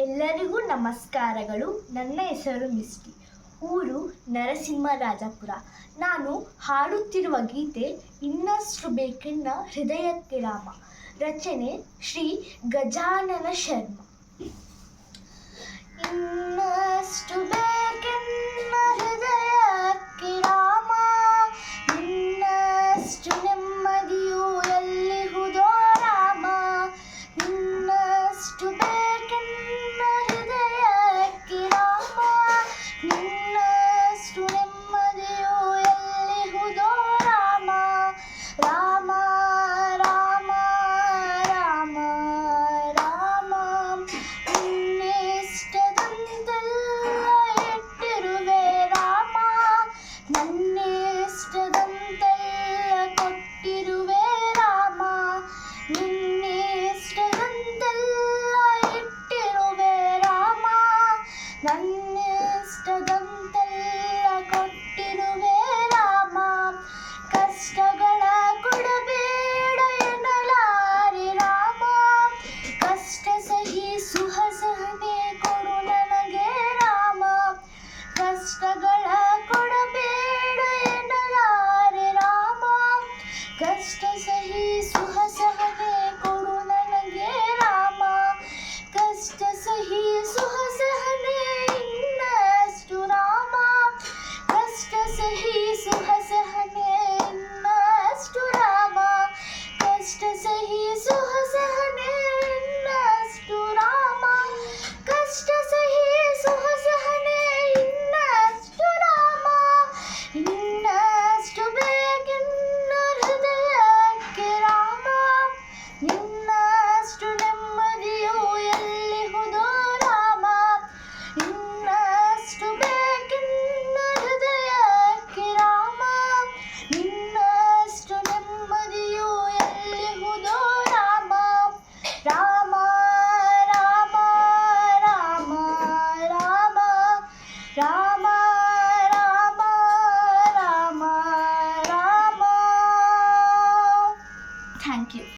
ಎಲ್ಲರಿಗೂ ನಮಸ್ಕಾರಗಳು. ನನ್ನ ಹೆಸರು ಮಿಸ್ಟಿ. ಊರು ನರಸಿಂಹರಾಜಪುರ. ನಾನು ಹಾಡುತ್ತಿರುವ ಗೀತೆ ಇನ್ನಷ್ಟು ಬೇಕೆನ್ನ ಹೃದಯಕ್ಕೆ ರಾಮ. ರಚನೆ ಶ್ರೀ ಗಜಾನನ ಶರ್ಮ. ಇನ್ನಷ್ಟು ಬೇಕೆನ್ನ ಹೃದಯಕ್ಕೆ ರಾಮ, ಇನ್ನಷ್ಟು ನೆಮ್ಮದಿಯು ಎಲ್ಲಿಹುದೋ ರಾಮ. ಇನ್ನಷ್ಟು ಬೇಕೆನ್ನ ಹೃದಯಕ್ಕೆ ರಾಮ, ಇನ್ನಷ್ಟು ನೆಮ್ಮದಿಯು ಎಲ್ಲಿಹುದೋ ರಾಮ. ರಾಮ ರಾಮ ರಾಮ ರಾಮ, ನನ್ನಿಷ್ಟದಂತೆಲ್ಲ ಇಟ್ಟಿರುವೆ ರಾಮ, ನನ್ನಿಷ್ಟದಂತೆಲ್ಲ ಕೊಟ್ಟಿರುವೆ ರಾಮ. ನಿನ್ನಿಷ್ಟದಂತೆಲ್ಲ ಇಟ್ಟಿರುವೆ ರಾಮ, ನನ್ನಿಷ್ಟದಂತೆಲ್ಲ ಕೊಟ್ಟಿರುವೆ ರಾಮ. ಕಷ್ಟಗಳ ಕೊಡಬೇಡ ಎನ್ನಲಾರೆ ರಾಮ, ಕಷ್ಟ ಸಹಿಸು ಸಹನೆ ಕೊಡು ನನಗೆ ರಾಮ. ಕಷ್ಟಗಳ ಕೊಡಬೇಡ ಎನ್ನಲಾರೆ ರಾಮ, ಕಷ್ಟ ಸಹಿಸು ಸಹನೆ ಕೊಡು ನನಗೆ ರಾಮ. ಕಷ್ಟ ಸಹಿಸು ಸಹನೆ ಇನ್ನಷ್ಟು ರಾಮ, ಕಷ್ಟ ಸಹಿಸು ಸಹನೆ ಇನ್ನಷ್ಟು ರಾಮ. ಕಷ್ಟ ಸಹಿಸು ಸಹನೆ ಇನ್ನಷ್ಟು ರಾಮ, ಕಷ್ಟ ಸಹಿಸು ಸಹನೆ ಇನ್ನಷ್ಟು ರಾಮ. ಇನ್ನಷ್ಟು ಬೇಕೆನ್ನ ಹೃದಯಕ್ಕೆ ರಾಮ, ಇನ್ನಷ್ಟು ನೆಮ್ಮದಿಯು ಎಲ್ಲಿಹುದೋ ರಾಮ. ಇನ್ನಷ್ಟು ಬೇಕೆನ್ನ ಹೃದಯಕ್ಕೆ ರಾಮ, ಇನ್ನಷ್ಟು ನೆಮ್ಮದಿಯು ಎಲ್ಲಿಹುದೋ ರಾಮ. ರಾಮ ರಾಮ ರಾಮ ರಾಮ ರಾಮ ರಾಮ ರಾಮ ರಾಮ. Thank you.